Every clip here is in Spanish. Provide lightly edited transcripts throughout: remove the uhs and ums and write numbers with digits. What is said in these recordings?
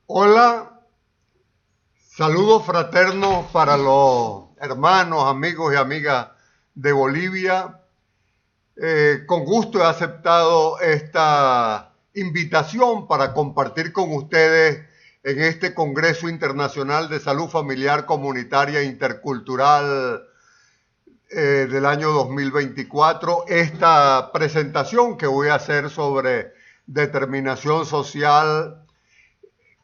Hola, saludos fraternos para los hermanos, amigos y amigas de Bolivia. Con gusto he aceptado esta invitación para compartir con ustedes en este Congreso Internacional de Salud Familiar Comunitaria e Intercultural del año 2024, esta presentación que voy a hacer sobre determinación social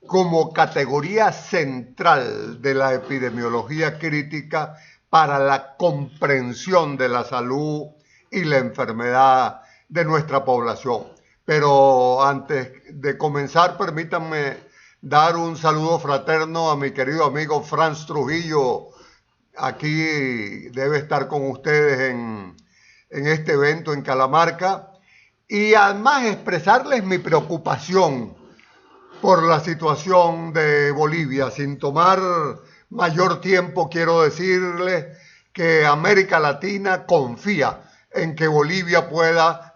como categoría central de la epidemiología crítica para la comprensión de la salud y la enfermedad de nuestra población. Pero antes de comenzar, permítanme dar un saludo fraterno a mi querido amigo Franz Trujillo. Aquí debe estar con ustedes en este evento en Calamarca. Y además expresarles mi preocupación por la situación de Bolivia. Sin tomar mayor tiempo, quiero decirles que América Latina confía en que Bolivia pueda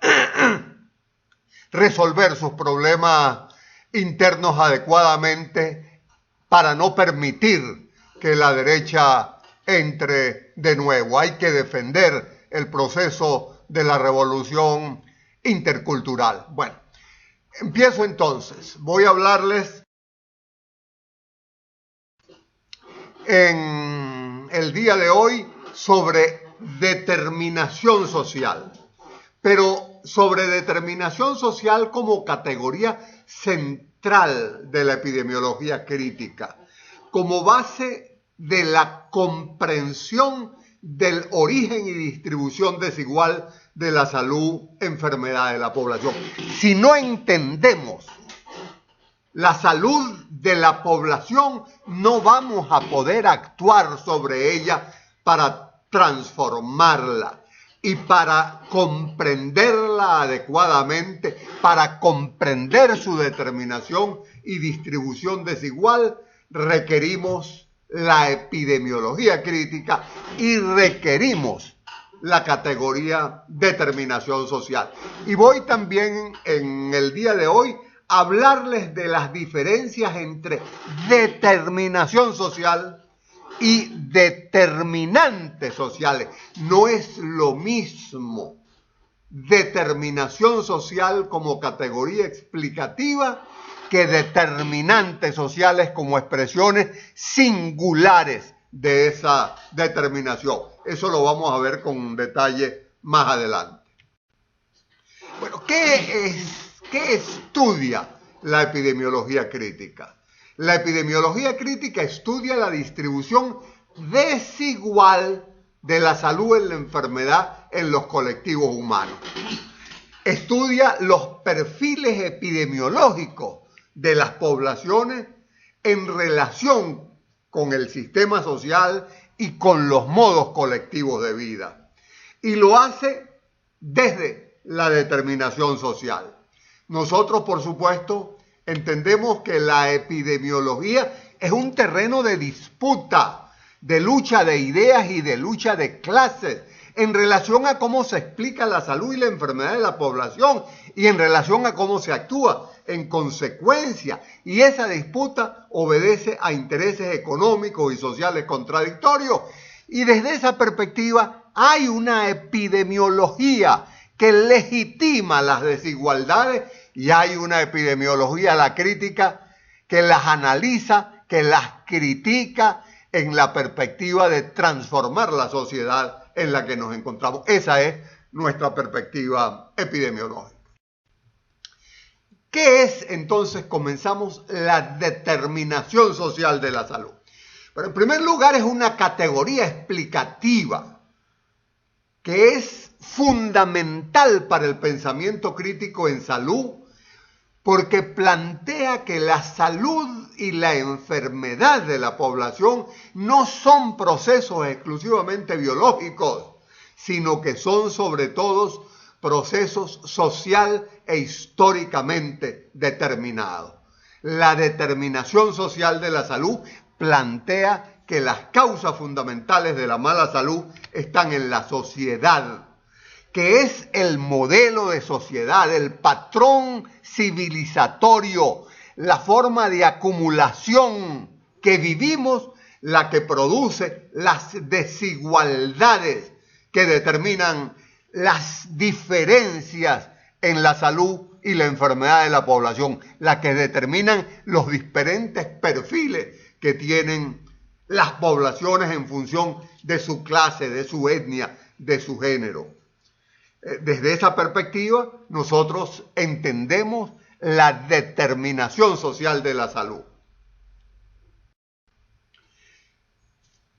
resolver sus problemas internos adecuadamente para no permitir que la derecha entre de nuevo. Hay que defender el proceso de la revolución intercultural. Bueno, empiezo entonces. Voy a hablarles en el día de hoy sobre determinación social, pero sobre determinación social como categoría central de la epidemiología crítica, como base de la comprensión del origen y distribución desigual de la salud, enfermedad de la población. Si no entendemos la salud de la población, no vamos a poder actuar sobre ella para transformarla y para comprenderla adecuadamente, para comprender su determinación y distribución desigual, requerimos la epidemiología crítica y requerimos la categoría determinación social. Y voy también en el día de hoy a hablarles de las diferencias entre determinación social y determinantes sociales. No es lo mismo determinación social como categoría explicativa que determinantes sociales como expresiones singulares de esa determinación. Eso lo vamos a ver con detalle más adelante. Bueno, ¿qué estudia la epidemiología crítica? La epidemiología crítica estudia la distribución desigual de la salud en la enfermedad en los colectivos humanos. Estudia los perfiles epidemiológicos de las poblaciones en relación con el sistema social y con los modos colectivos de vida. Y lo hace desde la determinación social. Nosotros, por supuesto, entendemos que la epidemiología es un terreno de disputa, de lucha de ideas y de lucha de clases en relación a cómo se explica la salud y la enfermedad de la población y en relación a cómo se actúa en consecuencia. Y esa disputa obedece a intereses económicos y sociales contradictorios. Y desde esa perspectiva hay una epidemiología que legitima las desigualdades y hay una epidemiología, la crítica, que las analiza, que las critica en la perspectiva de transformar la sociedad en la que nos encontramos. Esa es nuestra perspectiva epidemiológica. ¿Qué es entonces? Comenzamos la determinación social de la salud. Pero en primer lugar es una categoría explicativa que es fundamental para el pensamiento crítico en salud porque plantea que la salud y la enfermedad de la población no son procesos exclusivamente biológicos, sino que son sobre todo procesos social e históricamente determinados. La determinación social de la salud plantea que las causas fundamentales de la mala salud están en la sociedad, que es el modelo de sociedad, el patrón civilizatorio, la forma de acumulación que vivimos la que produce las desigualdades que determinan las diferencias en la salud y la enfermedad de la población, la que determinan los diferentes perfiles que tienen las poblaciones en función de su clase, de su etnia, de su género. Desde esa perspectiva, nosotros entendemos la determinación social de la salud.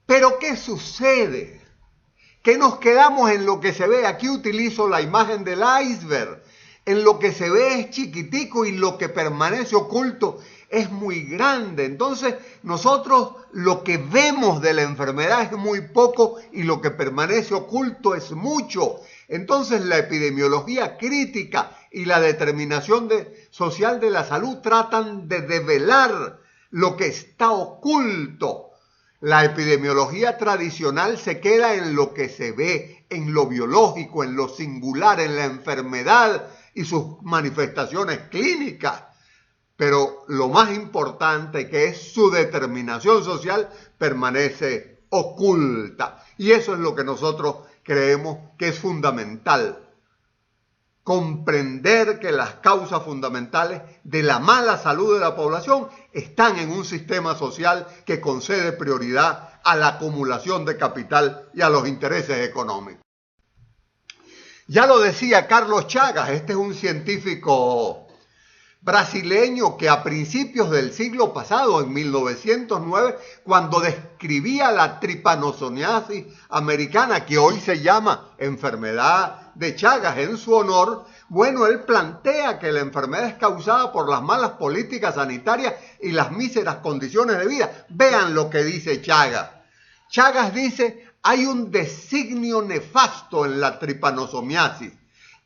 Pero ¿qué sucede? Que nos quedamos en lo que se ve. Aquí utilizo la imagen del iceberg. En lo que se ve es chiquitico y lo que permanece oculto es muy grande. Entonces nosotros lo que vemos de la enfermedad es muy poco y lo que permanece oculto es mucho. Entonces la epidemiología crítica y la determinación social de la salud tratan de develar lo que está oculto. La epidemiología tradicional se queda en lo que se ve, en lo biológico, en lo singular, en la enfermedad y sus manifestaciones clínicas. Pero lo más importante, que es su determinación social, permanece oculta. Y eso es lo que nosotros creemos que es fundamental. Comprender que las causas fundamentales de la mala salud de la población están en un sistema social que concede prioridad a la acumulación de capital y a los intereses económicos. Ya lo decía Carlos Chagas, este es un científico brasileño que a principios del siglo pasado, en 1909, cuando describía la trypanosomiasis americana, que hoy se llama enfermedad de Chagas en su honor, bueno, él plantea que la enfermedad es causada por las malas políticas sanitarias y las míseras condiciones de vida. Vean lo que dice Chagas. Chagas dice, hay un designio nefasto en la trypanosomiasis.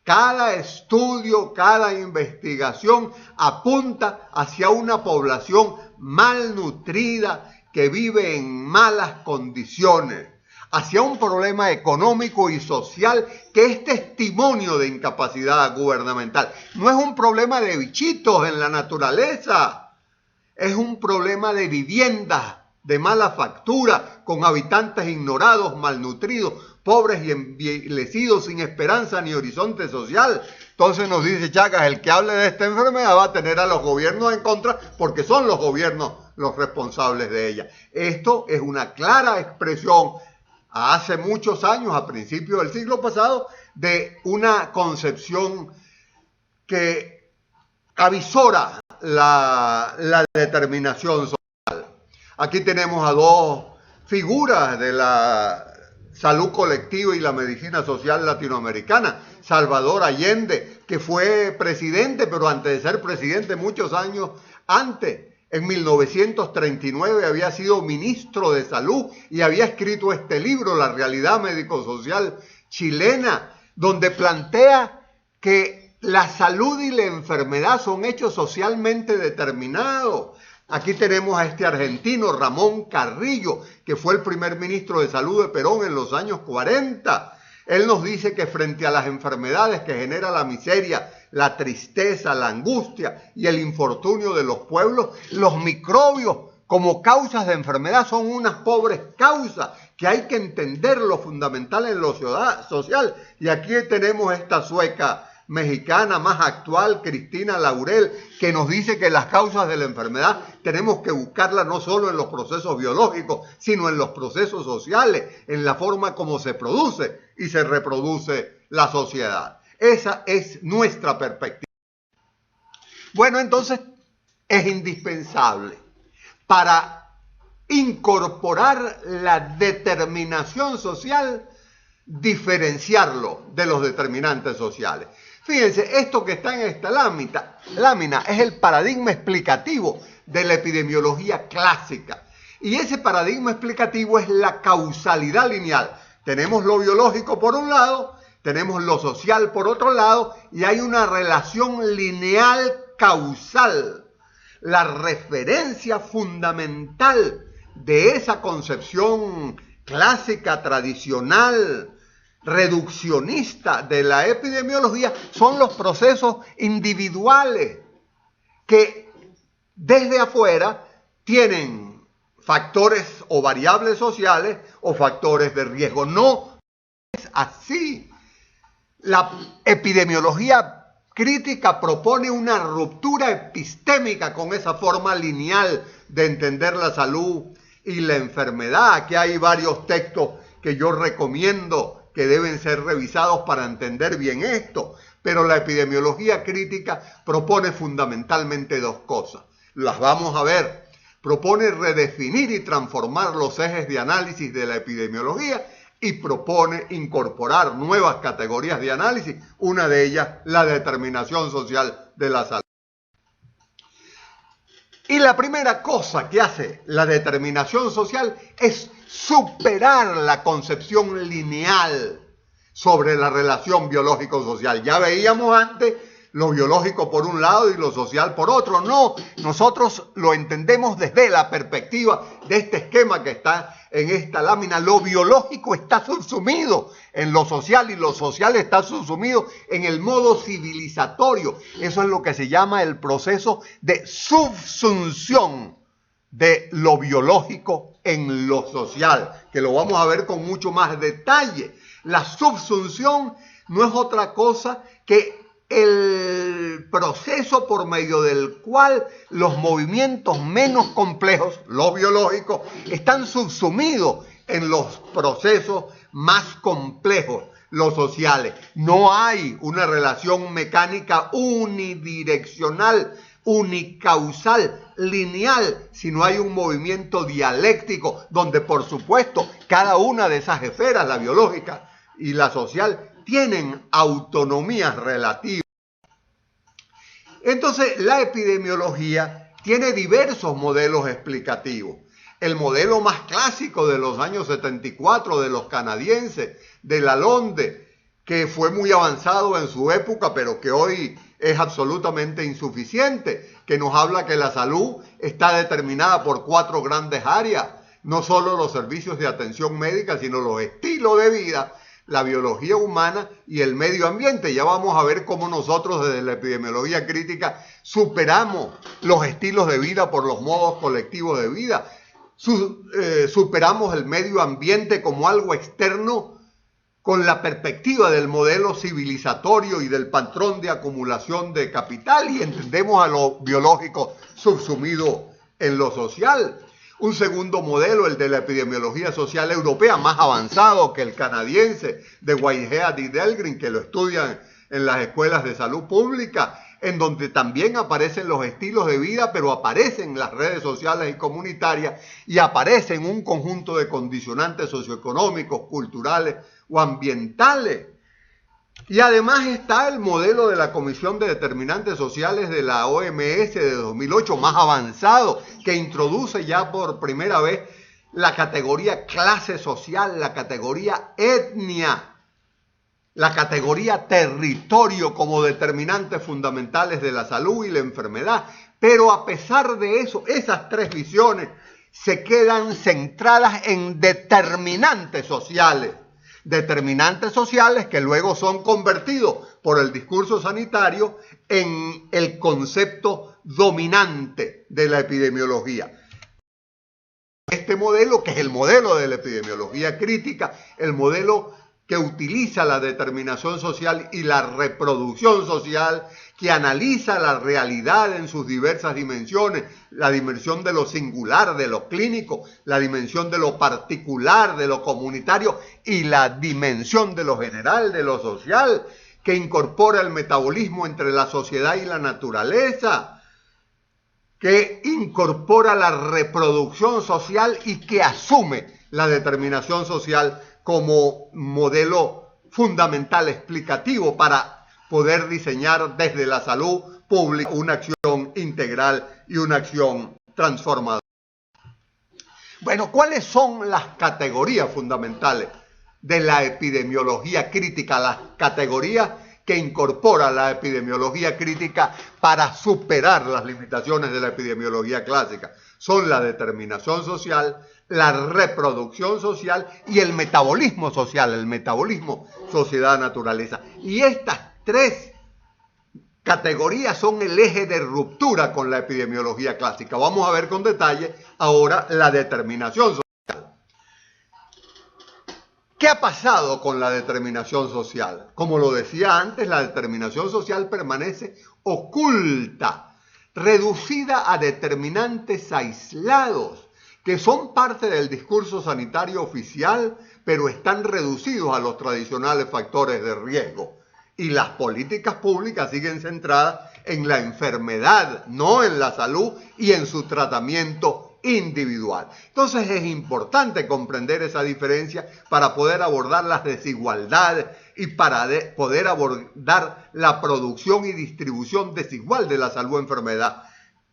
Cada estudio, cada investigación apunta hacia una población malnutrida que vive en malas condiciones, hacia un problema económico y social que es testimonio de incapacidad gubernamental. No es un problema de bichitos en la naturaleza, es un problema de viviendas de mala factura, con habitantes ignorados, malnutridos, pobres y envilecidos, sin esperanza ni horizonte social. Entonces nos dice Chagas, el que hable de esta enfermedad va a tener a los gobiernos en contra, porque son los gobiernos los responsables de ella. Esto es una clara expresión, hace muchos años, a principios del siglo pasado, de una concepción que avisora la determinación social. Aquí tenemos a dos figuras de la salud colectiva y la medicina social latinoamericana. Salvador Allende, que fue presidente, pero antes de ser presidente muchos años antes, en 1939 había sido ministro de salud y había escrito este libro, La realidad médico-social chilena, donde plantea que la salud y la enfermedad son hechos socialmente determinados. Aquí tenemos a este argentino, Ramón Carrillo, que fue el primer ministro de salud de Perón en los años 40. Él nos dice que frente a las enfermedades que genera la miseria, la tristeza, la angustia y el infortunio de los pueblos, los microbios como causas de enfermedad son unas pobres causas que hay que entender lo fundamental en lo social. Y aquí tenemos esta sueca mexicana más actual, Cristina Laurel, que nos dice que las causas de la enfermedad tenemos que buscarlas no solo en los procesos biológicos, sino en los procesos sociales, en la forma como se produce y se reproduce la sociedad. Esa es nuestra perspectiva. Bueno, entonces es indispensable para incorporar la determinación social, diferenciarlo de los determinantes sociales. Fíjense, esto que está en esta lámina es el paradigma explicativo de la epidemiología clásica. Y ese paradigma explicativo es la causalidad lineal. Tenemos lo biológico por un lado, tenemos lo social por otro lado, y hay una relación lineal causal. La referencia fundamental de esa concepción clásica, tradicional, reduccionista de la epidemiología son los procesos individuales que desde afuera tienen factores o variables sociales o factores de riesgo. No es así. La epidemiología crítica propone una ruptura epistémica con esa forma lineal de entender la salud y la enfermedad. Aquí hay varios textos que yo recomiendo que deben ser revisados para entender bien esto. Pero la epidemiología crítica propone fundamentalmente dos cosas. Las vamos a ver. Propone redefinir y transformar los ejes de análisis de la epidemiología y propone incorporar nuevas categorías de análisis, una de ellas la determinación social de la salud. Y la primera cosa que hace la determinación social es superar la concepción lineal sobre la relación biológico-social. Ya veíamos antes lo biológico por un lado y lo social por otro. No, nosotros lo entendemos desde la perspectiva de este esquema que está en esta lámina. Lo biológico está subsumido en lo social y lo social está subsumido en el modo civilizatorio. Eso es lo que se llama el proceso de subsunción de lo biológico en lo social, que lo vamos a ver con mucho más detalle. La subsunción no es otra cosa que el proceso por medio del cual los movimientos menos complejos, los biológicos, están subsumidos en los procesos más complejos, los sociales. No hay una relación mecánica unidireccional, unicausal, lineal, sino hay un movimiento dialéctico donde, por supuesto, cada una de esas esferas, la biológica y la social, tienen autonomías relativas. Entonces, la epidemiología tiene diversos modelos explicativos. El modelo más clásico de los años 74 de los canadienses, de Lalonde, que fue muy avanzado en su época, pero que hoy es absolutamente insuficiente, que nos habla que la salud está determinada por 4 grandes áreas, no solo los servicios de atención médica, sino los estilos de vida, la biología humana y el medio ambiente. Ya vamos a ver cómo nosotros desde la epidemiología crítica superamos los estilos de vida por los modos colectivos de vida. Superamos el medio ambiente como algo externo con la perspectiva del modelo civilizatorio y del patrón de acumulación de capital y entendemos a lo biológico subsumido en lo social. Un segundo modelo, el de la epidemiología social europea, más avanzado que el canadiense de Whitehead y Dahlgren, que lo estudian en las escuelas de salud pública, en donde también aparecen los estilos de vida, pero aparecen las redes sociales y comunitarias y aparecen un conjunto de condicionantes socioeconómicos, culturales o ambientales. Y además está el modelo de la Comisión de Determinantes Sociales de la OMS de 2008, más avanzado, que introduce ya por primera vez la categoría clase social, la categoría etnia, la categoría territorio como determinantes fundamentales de la salud y la enfermedad. Pero a pesar de eso, esas 3 visiones se quedan centradas en determinantes sociales que luego son convertidos por el discurso sanitario en el concepto dominante de la epidemiología. Este modelo, que es el modelo de la epidemiología crítica, el modelo que utiliza la determinación social y la reproducción social, que analiza la realidad en sus diversas dimensiones, la dimensión de lo singular, de lo clínico, la dimensión de lo particular, de lo comunitario y la dimensión de lo general, de lo social, que incorpora el metabolismo entre la sociedad y la naturaleza, que incorpora la reproducción social y que asume la determinación social como modelo fundamental explicativo para poder diseñar desde la salud pública una acción integral y una acción transformadora. Bueno, ¿cuáles son las categorías fundamentales de la epidemiología crítica? Las categorías que incorpora la epidemiología crítica para superar las limitaciones de la epidemiología clásica son la determinación social, la reproducción social y el metabolismo social, el metabolismo sociedad-naturaleza. Y estas 3 categorías son el eje de ruptura con la epidemiología clásica. Vamos a ver con detalle ahora la determinación social. ¿Qué ha pasado con la determinación social? Como lo decía antes, la determinación social permanece oculta, reducida a determinantes aislados, que son parte del discurso sanitario oficial, pero están reducidos a los tradicionales factores de riesgo. Y las políticas públicas siguen centradas en la enfermedad, no en la salud y en su tratamiento individual. Entonces es importante comprender esa diferencia para poder abordar las desigualdades y para poder abordar la producción y distribución desigual de la salud-enfermedad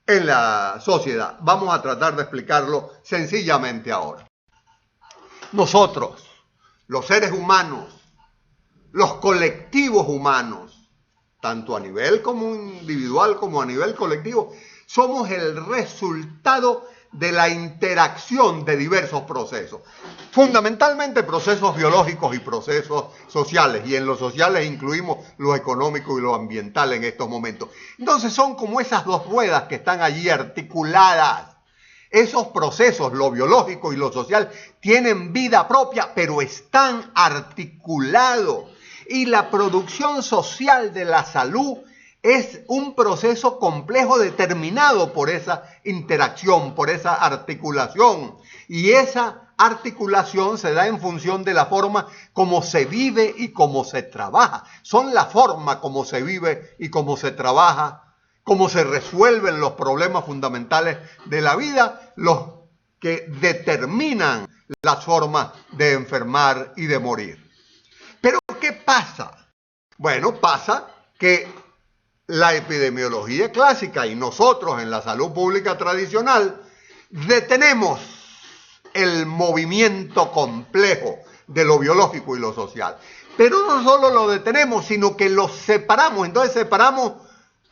en la sociedad. Vamos a tratar de explicarlo sencillamente ahora. Nosotros, los seres humanos, los colectivos humanos, tanto a nivel como individual como a nivel colectivo, somos el resultado de la interacción de diversos procesos, fundamentalmente procesos biológicos y procesos sociales, y en los sociales incluimos lo económico y lo ambiental en estos momentos. Entonces son como esas dos ruedas que están allí articuladas. Esos procesos, lo biológico y lo social, tienen vida propia, pero están articulados. Y la producción social de la salud es un proceso complejo determinado por esa interacción, por esa articulación. Y esa articulación se da en función de la forma como se vive y cómo se trabaja. Son la forma como se vive y cómo se trabaja, cómo se resuelven los problemas fundamentales de la vida, los que determinan las formas de enfermar y de morir. Pero ¿qué pasa? Bueno, pasa que la epidemiología clásica y nosotros en la salud pública tradicional detenemos el movimiento complejo de lo biológico y lo social. Pero no solo lo detenemos, sino que lo separamos. Entonces separamos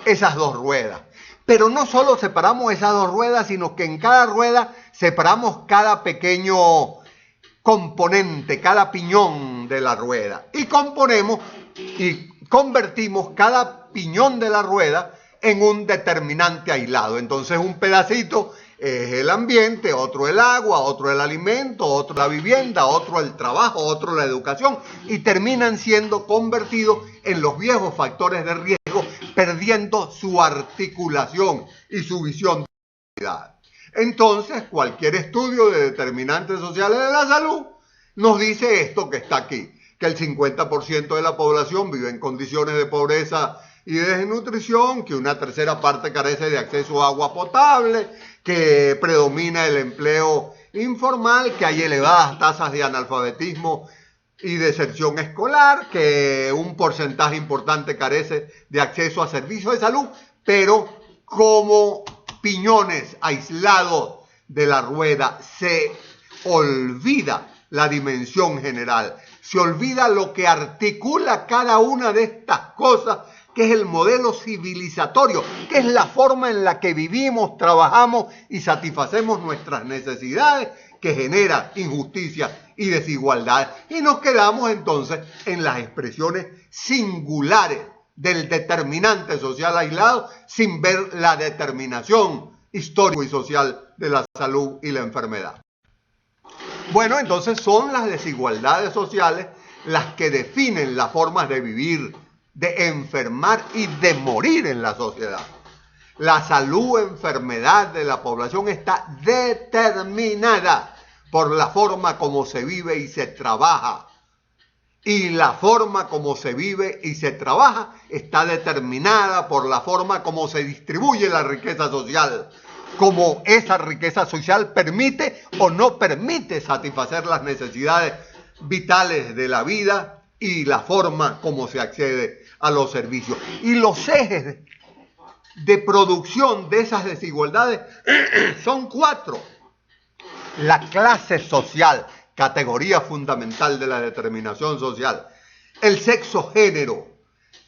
esas dos ruedas. Pero no solo separamos esas dos ruedas, sino que en cada rueda separamos cada pequeño componente, cada piñón de la rueda. Y componemos y convertimos cada piñón de la rueda en un determinante aislado. Entonces un pedacito es el ambiente, otro el agua, otro el alimento, otro la vivienda, otro el trabajo, otro la educación, y terminan siendo convertidos en los viejos factores de riesgo, perdiendo su articulación y su visión de la realidad. Entonces cualquier estudio de determinantes sociales de la salud nos dice esto que está aquí, que el 50% de la población vive en condiciones de pobreza y de desnutrición, que una tercera parte carece de acceso a agua potable, que predomina el empleo informal, que hay elevadas tasas de analfabetismo y deserción escolar, que un porcentaje importante carece de acceso a servicios de salud, pero como piñones aislados de la rueda se olvida la dimensión general, se olvida lo que articula cada una de estas cosas, que es el modelo civilizatorio, que es la forma en la que vivimos, trabajamos y satisfacemos nuestras necesidades, que genera injusticia y desigualdad. Y nos quedamos entonces en las expresiones singulares del determinante social aislado, sin ver la determinación histórica y social de la salud y la enfermedad. Bueno, entonces son las desigualdades sociales las que definen las formas de vivir, de enfermar y de morir en la sociedad. La salud-enfermedad de la población está determinada por la forma como se vive y se trabaja. Y la forma como se vive y se trabaja está determinada por la forma como se distribuye la riqueza social, como esa riqueza social permite o no permite satisfacer las necesidades vitales de la vida y la forma como se accede a los servicios. Y los ejes de producción de esas desigualdades son 4. La clase social, categoría fundamental de la determinación social. El sexo, género.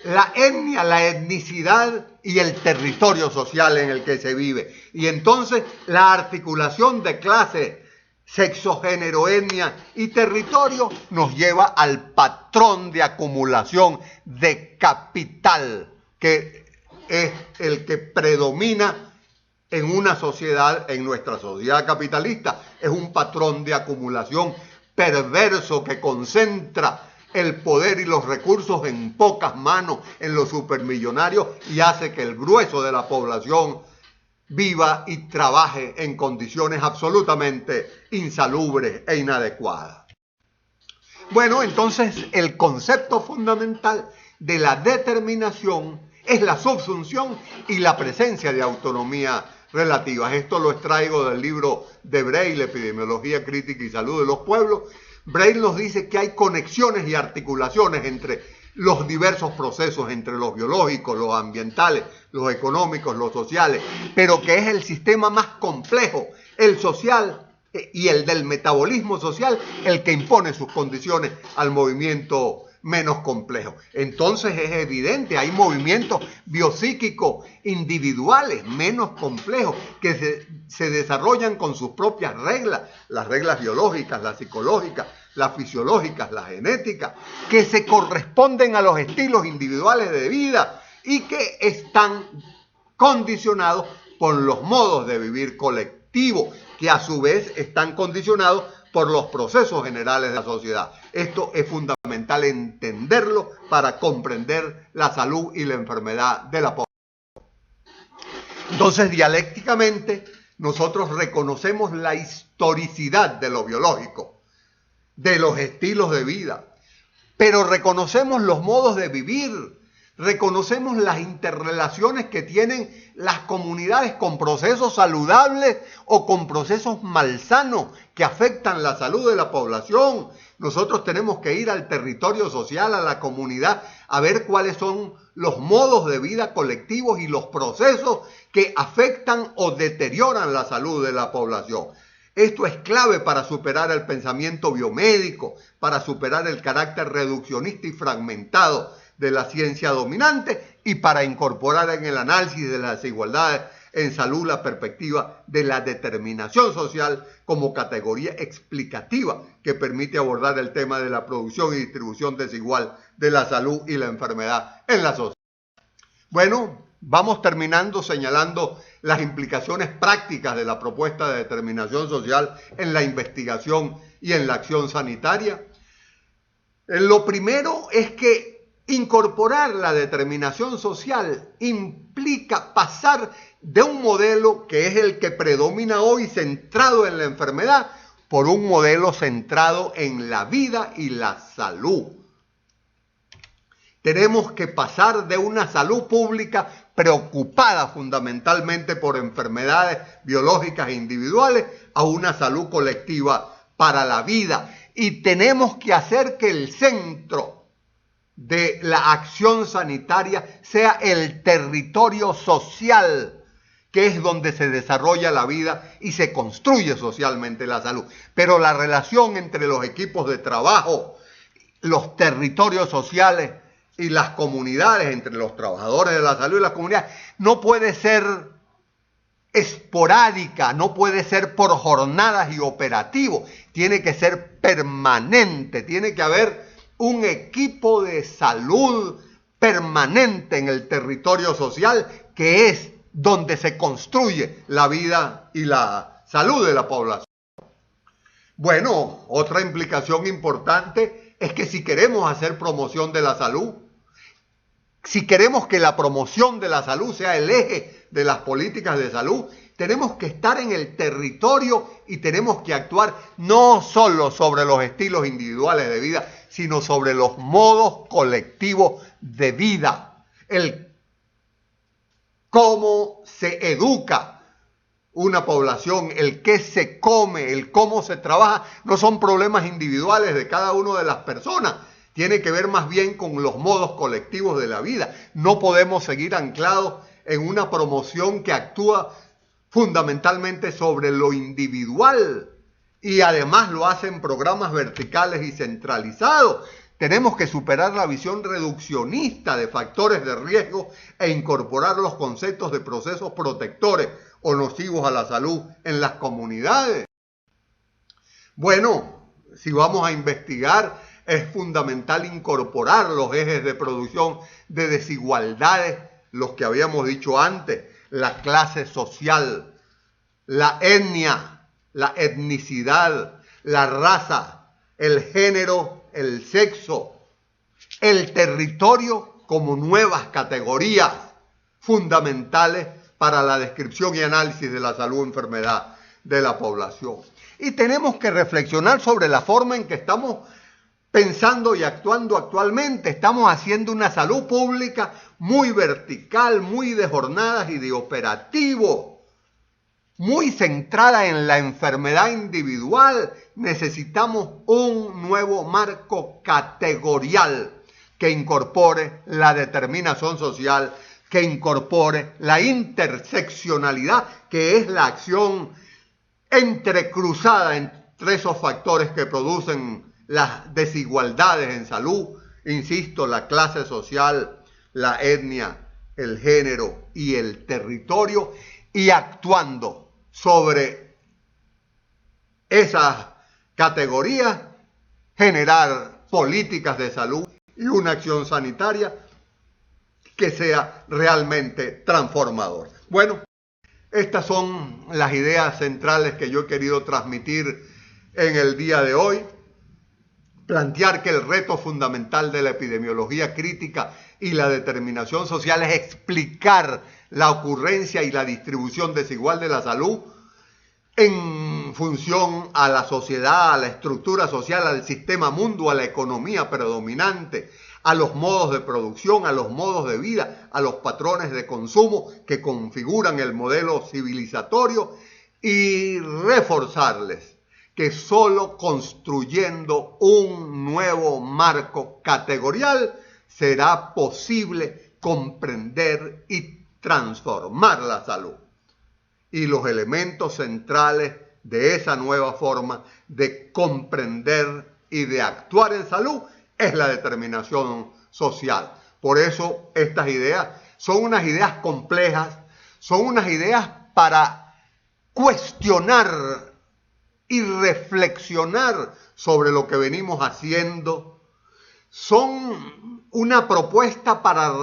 La etnia, la etnicidad y el territorio social en el que se vive. Y entonces la articulación de clase, sexo, género, etnia y territorio nos lleva al patrón de acumulación de capital que es el que predomina en una sociedad, en nuestra sociedad capitalista. Es un patrón de acumulación perverso que concentra el poder y los recursos en pocas manos, en los supermillonarios, y hace que el grueso de la población viva y trabaje en condiciones absolutamente insalubres e inadecuadas. Bueno, entonces el concepto fundamental de la determinación es la subsunción y la presencia de autonomía relativas. Esto lo extraigo del libro de Braille, Epidemiología Crítica y Salud de los Pueblos. Braille nos dice que hay conexiones y articulaciones entre los diversos procesos, entre los biológicos, los ambientales, los económicos, los sociales, pero que es el sistema más complejo, el social y el del metabolismo social, el que impone sus condiciones al movimiento menos complejo. Entonces es evidente, hay movimientos biopsíquicos individuales menos complejos que se desarrollan con sus propias reglas, las reglas biológicas, las psicológicas, las fisiológicas, las genéticas, que se corresponden a los estilos individuales de vida y que están condicionados por los modos de vivir colectivos, que a su vez están condicionados por los procesos generales de la sociedad. Esto es fundamental entenderlo para comprender la salud y la enfermedad de la población. Entonces, dialécticamente, nosotros reconocemos la historicidad de lo biológico, de los estilos de vida, pero reconocemos los modos de vivir, reconocemos las interrelaciones que tienen las comunidades con procesos saludables o con procesos malsanos que afectan la salud de la población. Nosotros tenemos que ir al territorio social, a la comunidad, a ver cuáles son los modos de vida colectivos y los procesos que afectan o deterioran la salud de la población. Esto es clave para superar el pensamiento biomédico, para superar el carácter reduccionista y fragmentado de la ciencia dominante y para incorporar en el análisis de las desigualdades en salud la perspectiva de la determinación social como categoría explicativa que permite abordar el tema de la producción y distribución desigual de la salud y la enfermedad en la sociedad. Bueno, vamos terminando señalando las implicaciones prácticas de la propuesta de determinación social en la investigación y en la acción sanitaria. Lo primero es que incorporar la determinación social implica pasar de un modelo que es el que predomina hoy centrado en la enfermedad por un modelo centrado en la vida y la salud. Tenemos que pasar de una salud pública preocupada fundamentalmente por enfermedades biológicas e individuales a una salud colectiva para la vida. Y tenemos que hacer que el centro de la acción sanitaria sea el territorio social, que es donde se desarrolla la vida y se construye socialmente la salud. Pero la relación entre los equipos de trabajo, los territorios sociales y las comunidades, entre los trabajadores de la salud y las comunidades, no puede ser esporádica, no puede ser por jornadas y operativo, tiene que ser permanente, tiene que haber un equipo de salud permanente en el territorio social, que es donde se construye la vida y la salud de la población. Bueno, otra implicación importante es que si queremos hacer promoción de la salud, si queremos que la promoción de la salud sea el eje de las políticas de salud, tenemos que estar en el territorio y tenemos que actuar no solo sobre los estilos individuales de vida, sino sobre los modos colectivos de vida. El cómo se educa una población, el qué se come, el cómo se trabaja, no son problemas individuales de cada una de las personas. Tiene que ver más bien con los modos colectivos de la vida. No podemos seguir anclados en una promoción que actúa fundamentalmente sobre lo individual y además lo hace en programas verticales y centralizados. Tenemos que superar la visión reduccionista de factores de riesgo e incorporar los conceptos de procesos protectores o nocivos a la salud en las comunidades. Bueno, si vamos a investigar, es fundamental incorporar los ejes de producción de desigualdades los que habíamos dicho antes, la clase social, la etnia, la etnicidad, la raza, el género, el sexo, el territorio como nuevas categorías fundamentales para la descripción y análisis de la salud o enfermedad de la población. Y tenemos que reflexionar sobre la forma en que estamos pensando y actuando actualmente. Estamos haciendo una salud pública muy vertical, muy de jornadas y de operativo, muy centrada en la enfermedad individual. Necesitamos un nuevo marco categorial que incorpore la determinación social, que incorpore la interseccionalidad, que es la acción entrecruzada entre esos factores que producen las desigualdades en salud, insisto, la clase social, la etnia, el género y el territorio, y actuando sobre esas categorías, generar políticas de salud y una acción sanitaria que sea realmente transformadora. Bueno, estas son las ideas centrales que yo he querido transmitir en el día de hoy. Plantear que el reto fundamental de la epidemiología crítica y la determinación social es explicar la ocurrencia y la distribución desigual de la salud en función a la sociedad, a la estructura social, al sistema mundo, a la economía predominante, a los modos de producción, a los modos de vida, a los patrones de consumo que configuran el modelo civilizatorio, y reforzarles que solo construyendo un nuevo marco categorial será posible comprender y transformar la salud. Y los elementos centrales de esa nueva forma de comprender y de actuar en salud es la determinación social. Por eso estas ideas son unas ideas complejas, son unas ideas para cuestionar y reflexionar sobre lo que venimos haciendo. Son una propuesta para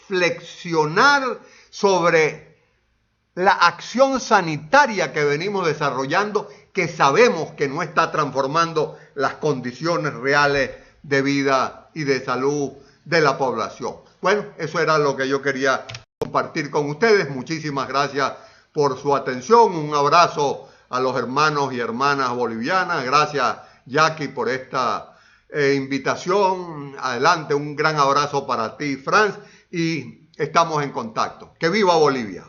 reflexionar sobre la acción sanitaria que venimos desarrollando, que sabemos que no está transformando las condiciones reales de vida y de salud de la población. Bueno, eso era lo que yo quería compartir con ustedes. Muchísimas gracias por su atención. Un abrazo a los hermanos y hermanas bolivianas. Gracias, Jackie, por esta invitación. Adelante, un gran abrazo para ti, Franz, y estamos en contacto. ¡Que viva Bolivia!